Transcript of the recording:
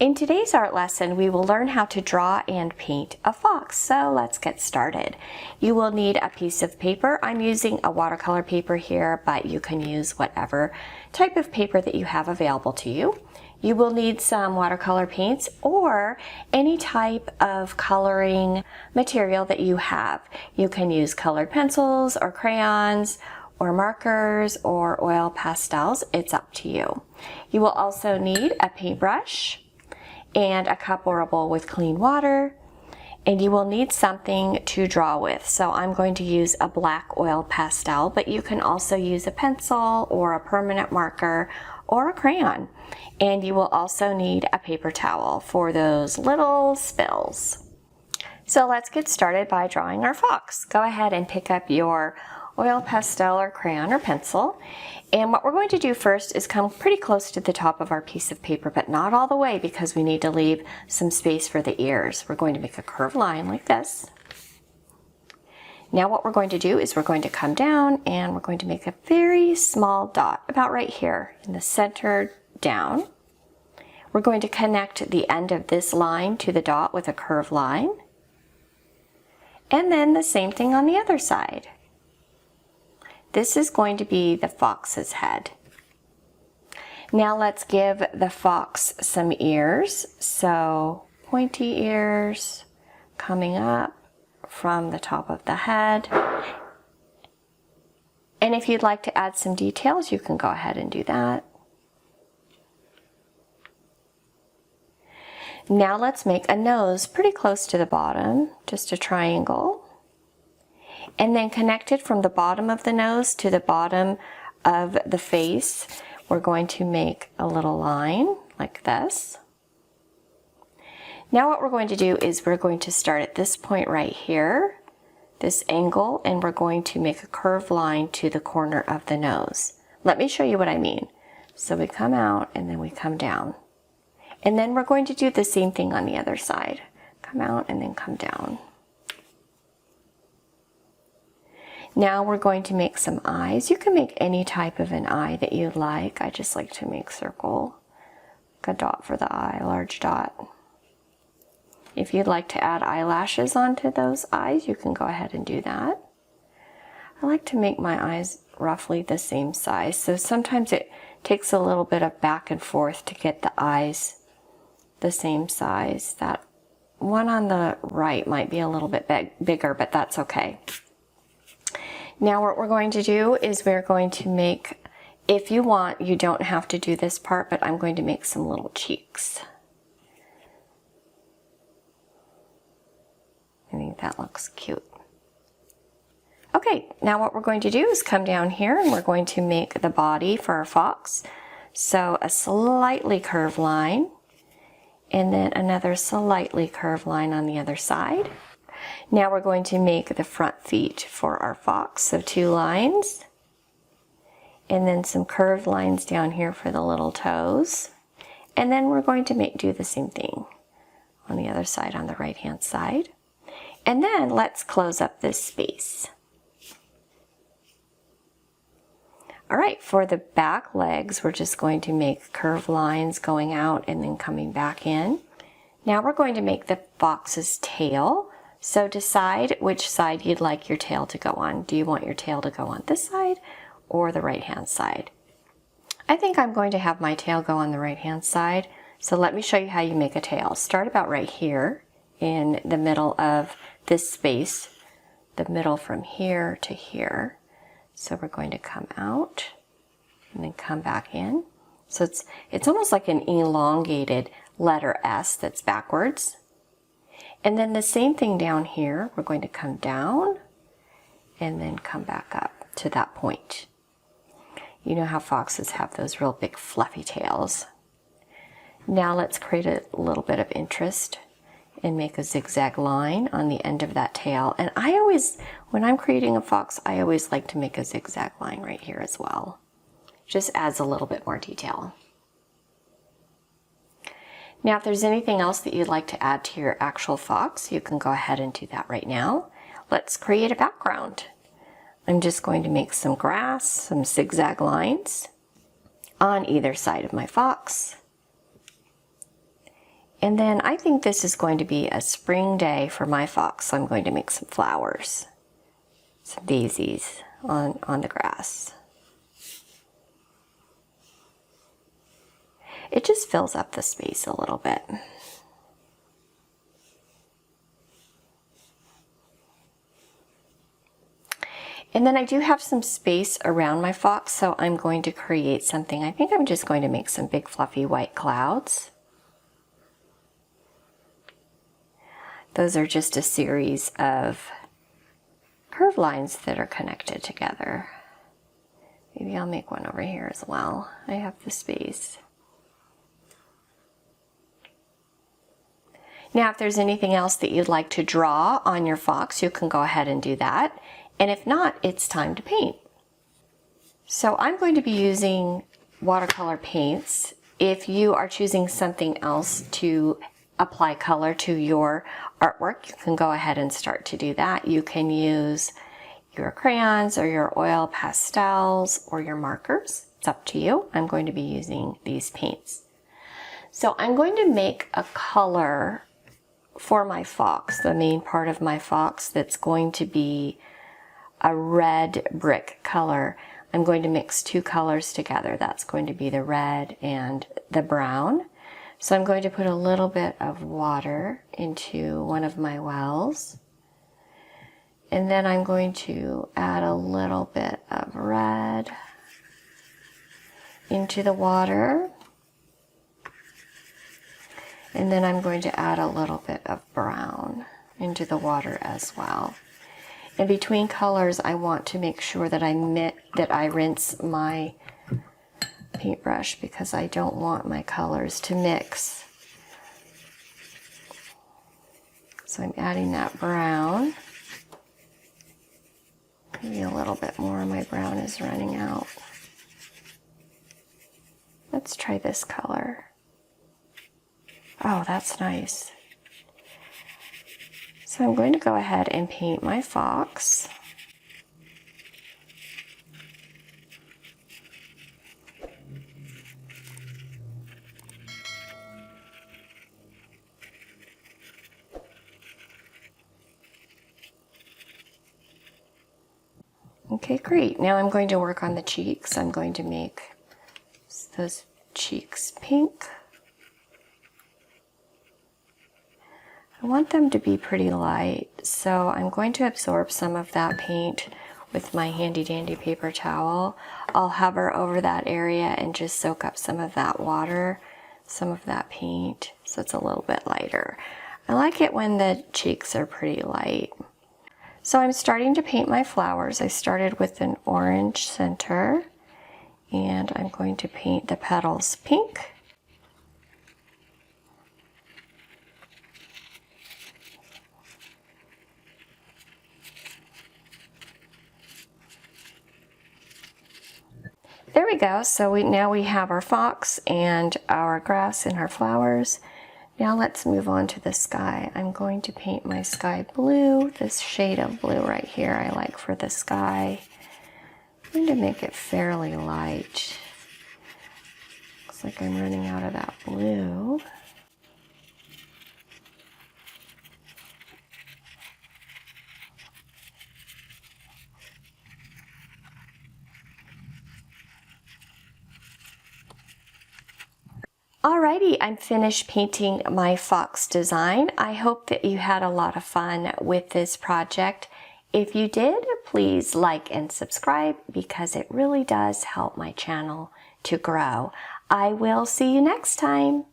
In today's art lesson, we will learn how to draw and paint a fox. So let's get started. You will need a piece of paper. I'm using a watercolor paper here, but you can use whatever type of paper that you have available to you. You will need some watercolor paints or any type of coloring material that you have. You can use colored pencils or crayons or markers or oil pastels. It's up to you. You will also need a paintbrush and a cup or a bowl with clean water, and you will need something to draw with. So I'm going to use a black oil pastel, but you can also use a pencil or a permanent marker or a crayon. And you will also need a paper towel for those little spills. So let's get started by drawing our fox. Go ahead and pick up your oil pastel or crayon or pencil. And what we're going to do first is come pretty close to the top of our piece of paper, but not all the way because we need to leave some space for the ears. We're going to make a curved line like this. Now what we're going to do is we're going to come down and we're going to make a very small dot about right here in the center down. We're going to connect the end of this line to the dot with a curved line. And then the same thing on the other side. This is going to be the fox's head. Now let's give the fox some ears. So pointy ears coming up from the top of the head. And if you'd like to add some details, you can go ahead and do that. Now let's make a nose pretty close to the bottom, just a triangle. And then connected from the bottom of the nose to the bottom of the face, we're going to make a little line like this. Now what we're going to do is we're going to start at this point right here, this angle, and we're going to make a curved line to the corner of the nose. Let me show you what I mean. So we come out and then we come down. And then we're going to do the same thing on the other side. Come out and then come down. Now we're going to make some eyes. You can make any type of an eye that you like. I just like to make circle, like a dot for the eye, a large dot. If you'd like to add eyelashes onto those eyes, you can go ahead and do that. I like to make my eyes roughly the same size, so sometimes it takes a little bit of back and forth to get the eyes the same size. That one on the right might be a little bit bigger, but that's okay. Now what we're going to do is we're going to make, if you want, you don't have to do this part, but I'm going to make some little cheeks. I think that looks cute. Okay, now what we're going to do is come down here and we're going to make the body for our fox. So a slightly curved line and then another slightly curved line on the other side. Now we're going to make the front feet for our fox. So 2 lines and then some curved lines down here for the little toes. And then we're going to do the same thing on the other side, on the right hand side. And then let's close up this space. All right, for the back legs, we're just going to make curved lines going out and then coming back in. Now we're going to make the fox's tail. So decide which side you'd like your tail to go on. Do you want your tail to go on this side or the right hand side? I think I'm going to have my tail go on the right hand side. So let me show you how you make a tail. Start about right here in the middle of this space, the middle from here to here. So we're going to come out and then come back in. So it's almost like an elongated letter S that's backwards. And then the same thing down here, we're going to come down and then come back up to that point. You know how foxes have those real big fluffy tails. Now let's create a little bit of interest and make a zigzag line on the end of that tail. And I always, when I'm creating a fox, I always like to make a zigzag line right here as well. Just adds a little bit more detail. Now, if there's anything else that you'd like to add to your actual fox, you can go ahead and do that right now. Let's create a background. I'm just going to make some grass, some zigzag lines on either side of my fox. And then I think this is going to be a spring day for my fox, so I'm going to make some flowers, some daisies on the grass. It just fills up the space a little bit. And then I do have some space around my fox, so I'm going to create something. I think I'm just going to make some big fluffy white clouds. Those are just a series of curved lines that are connected together. Maybe I'll make one over here as well. I have the space. Now, if there's anything else that you'd like to draw on your fox, you can go ahead and do that. And if not, it's time to paint. So I'm going to be using watercolor paints. If you are choosing something else to apply color to your artwork, you can go ahead and start to do that. You can use your crayons or your oil pastels or your markers. It's up to you. I'm going to be using these paints. So I'm going to make a color for my fox, the main part of my fox, that's going to be a red brick color. I'm going to mix two colors together. That's going to be the red and the brown. So I'm going to put a little bit of water into one of my wells. And then I'm going to add a little bit of red into the water. And then I'm going to add a little bit of brown into the water as well. And between colors, I want to make sure that I rinse my paintbrush because I don't want my colors to mix. So I'm adding that brown. Maybe a little bit more. My brown is running out. Let's try this color. Oh, that's nice. So I'm going to go ahead and paint my fox. Okay, great. Now I'm going to work on the cheeks. I'm going to make those cheeks pink. I want them to be pretty light, so I'm going to absorb some of that paint with my handy dandy paper towel. I'll hover over that area and just soak up some of that water, some of that paint, so it's a little bit lighter. I like it when the cheeks are pretty light. So I'm starting to paint my flowers. I started with an orange center, and I'm going to paint the petals pink. There we go. So now we have our fox and our grass and our flowers. Now let's move on to the sky. I'm going to paint my sky blue, this shade of blue right here I like for the sky. I'm going to make it fairly light. Looks like I'm running out of that blue. Alrighty, I'm finished painting my fox design. I hope that you had a lot of fun with this project. If you did, please like and subscribe because it really does help my channel to grow. I will see you next time.